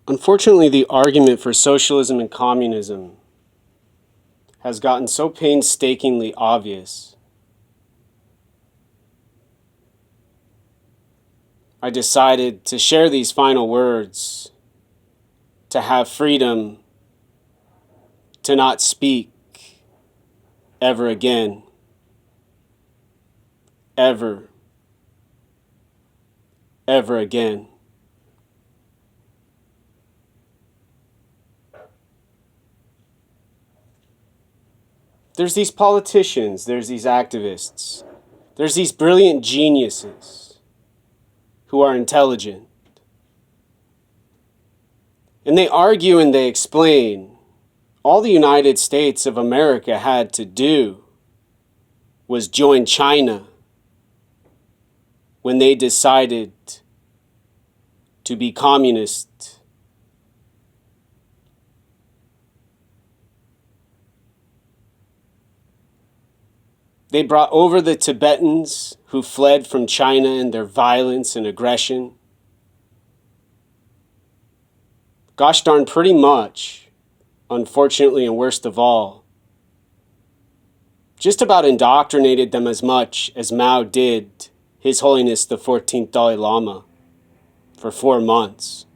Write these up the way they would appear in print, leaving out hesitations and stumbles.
Unfortunately, the argument for socialism and communism has gotten so painstakingly obvious. I decided to share these final words, to have freedom to not speak ever again. Ever. Ever again. There's these politicians, there's these activists, there's these brilliant geniuses who are intelligent. And they argue and they explain all the United States of America had to do was join China when they decided to be communist. They brought over the Tibetans who fled from China and their violence and aggression. Gosh darn, pretty much, unfortunately and worst of all, just about indoctrinated them as much as Mao did His Holiness the 14th Dalai Lama for 4 months.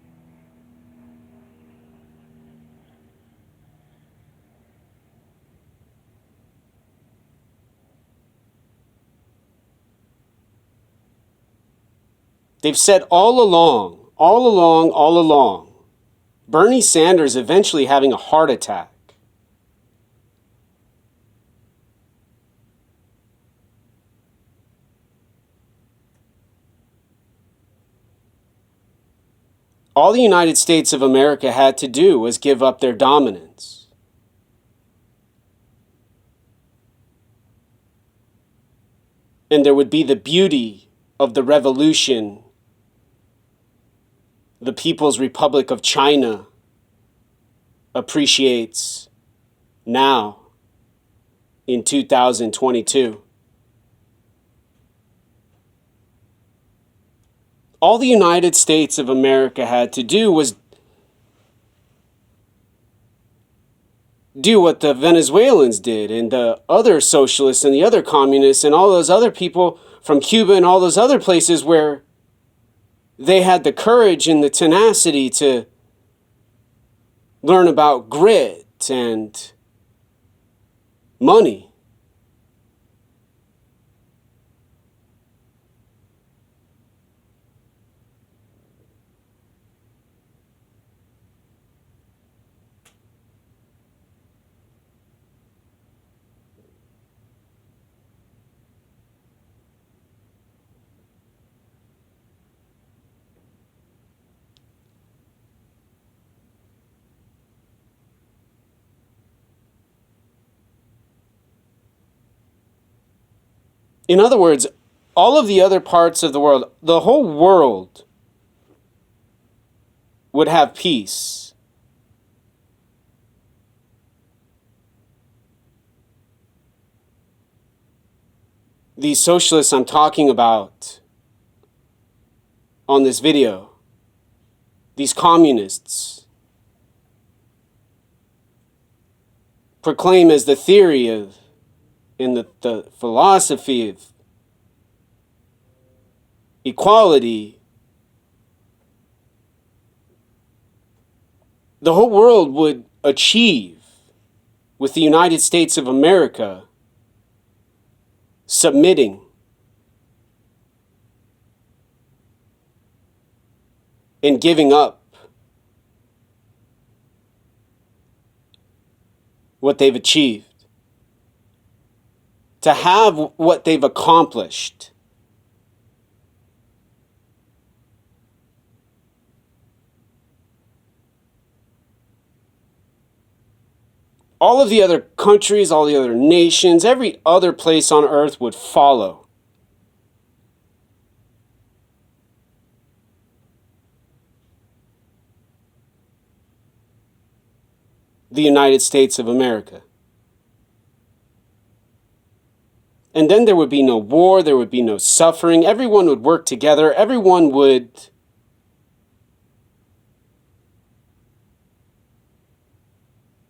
They've said all along, Bernie Sanders eventually having a heart attack. All the United States of America had to do was give up their dominance. And there would be the beauty of the revolution, the People's Republic of China appreciates now in 2022. All the United States of America had to do was do what the Venezuelans did and the other socialists and the other communists and all those other people from Cuba and all those other places where they had the courage and the tenacity to learn about grit and money. In other words, all of the other parts of the world, the whole world would have peace. These socialists I'm talking about on this video, these communists, proclaim as the theory of in the philosophy of equality, the whole world would achieve with the United States of America submitting and giving up what they've achieved, to have what they've accomplished. All of the other countries, all the other nations, every other place on earth would follow. The United States of America. And then there would be no war, there would be no suffering, everyone would work together, everyone would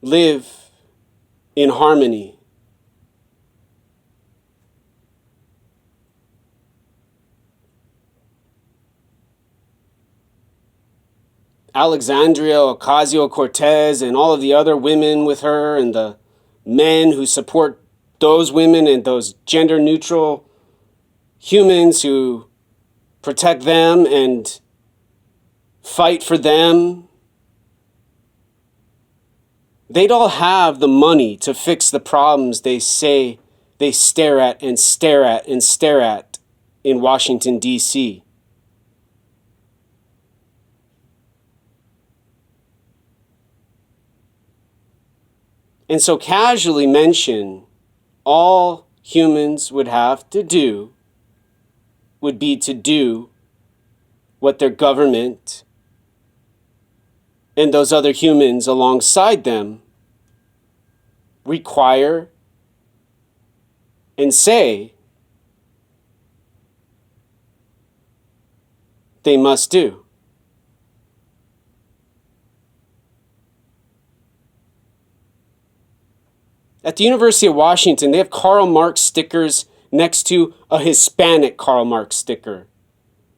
live in harmony. Alexandria Ocasio-Cortez and all of the other women with her and the men who support those women and those gender-neutral humans who protect them and fight for them, they'd all have the money to fix the problems they say they stare at and stare at and stare at in Washington, D.C. And so casually mention all humans would have to do would be to do what their government and those other humans alongside them require and say they must do. At the University of Washington, they have Karl Marx stickers next to a Hispanic Karl Marx sticker.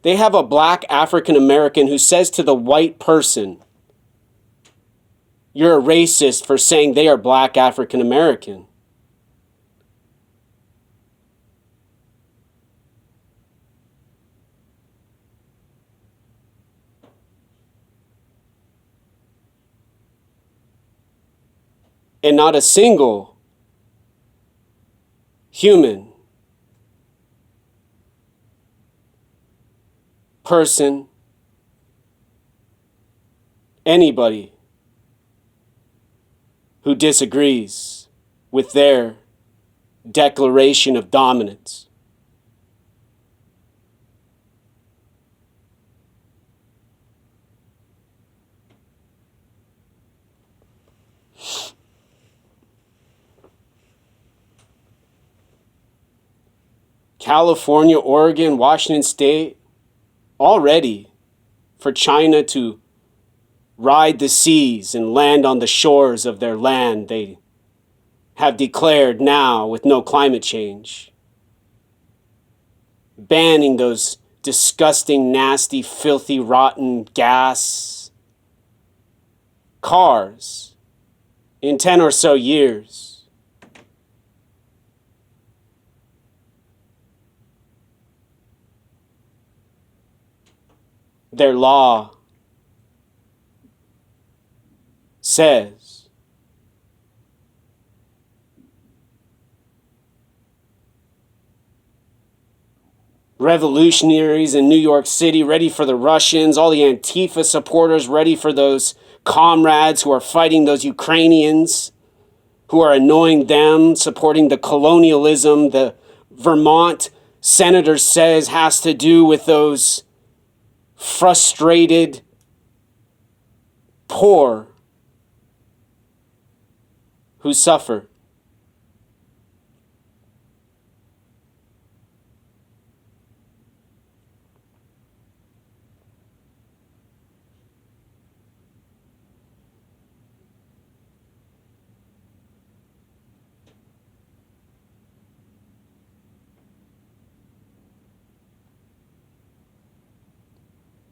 They have a black African American who says to the white person, "You're a racist for saying they are black African American." And not a single human, person, anybody who disagrees with their declaration of dominance. California, Oregon, Washington State, all ready for China to ride the seas and land on the shores of their land they have declared now with no climate change. Banning those disgusting, nasty, filthy, rotten gas cars in 10 or so years. Their law says revolutionaries in New York City ready for the Russians, all the Antifa supporters ready for those comrades who are fighting those Ukrainians, who are annoying them, supporting the colonialism the Vermont senator says has to do with those frustrated, poor who suffer.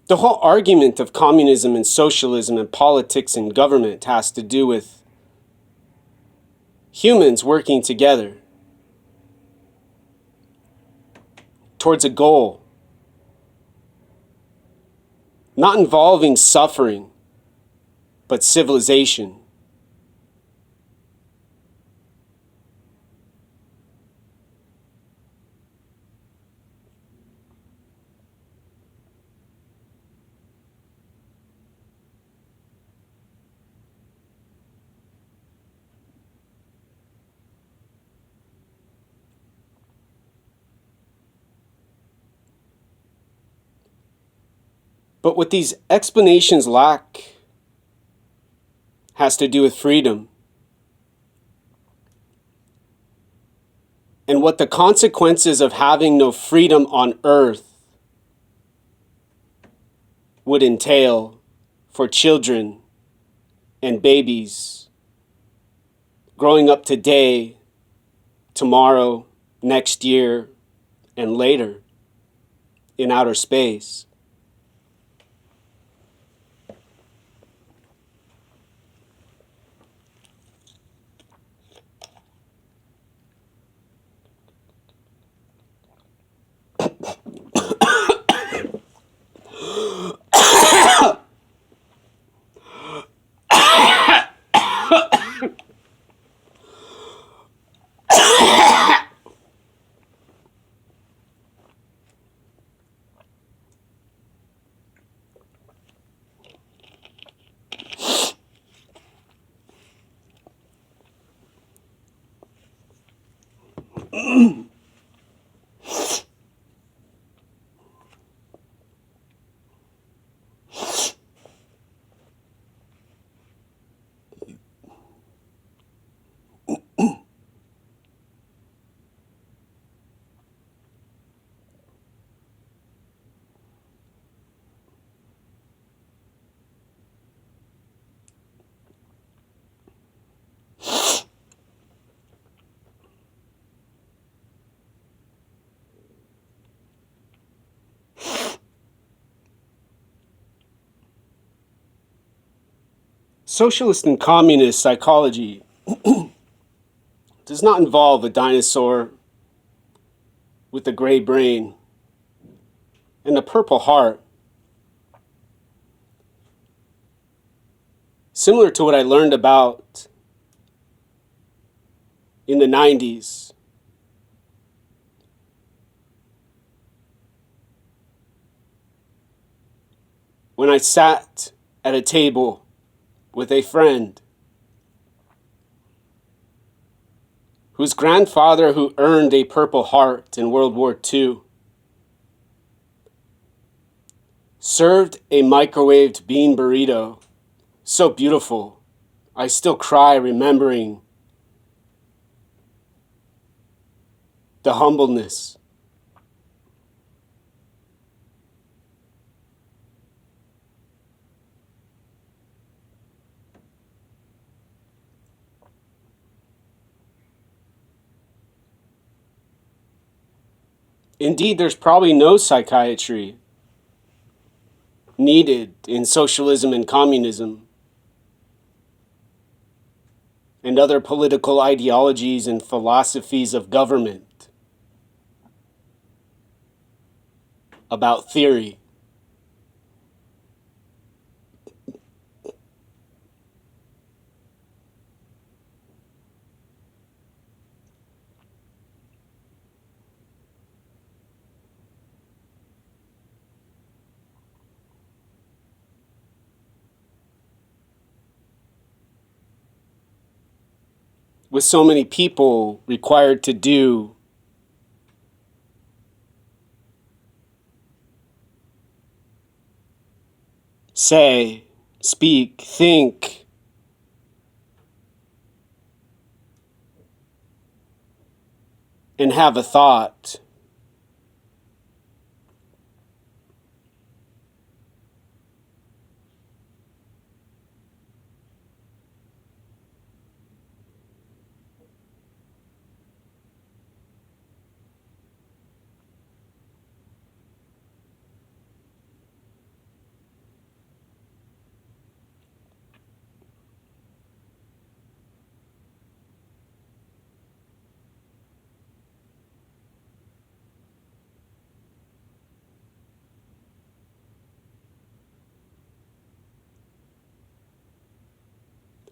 The whole argument of communism and socialism and politics and government has to do with humans working together towards a goal, not involving suffering, but civilization. But what these explanations lack has to do with freedom. And what the consequences of having no freedom on earth would entail for children and babies growing up today, tomorrow, next year, and later in outer space. Socialist and communist psychology does not involve a dinosaur with a gray brain and a purple heart. Similar to what I learned about in the 90s, when I sat at a table with a friend whose grandfather, who earned a Purple Heart in World War II, served a microwaved bean burrito so beautiful. I still cry remembering the humbleness. Indeed, there's probably no psychiatry needed in socialism and communism and other political ideologies and philosophies of government about theory. With so many people required to do say, speak, think, and have a thought.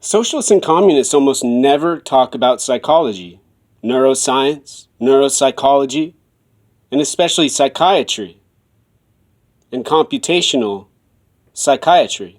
Socialists and communists almost never talk about psychology, neuroscience, neuropsychology, and especially psychiatry and computational psychiatry.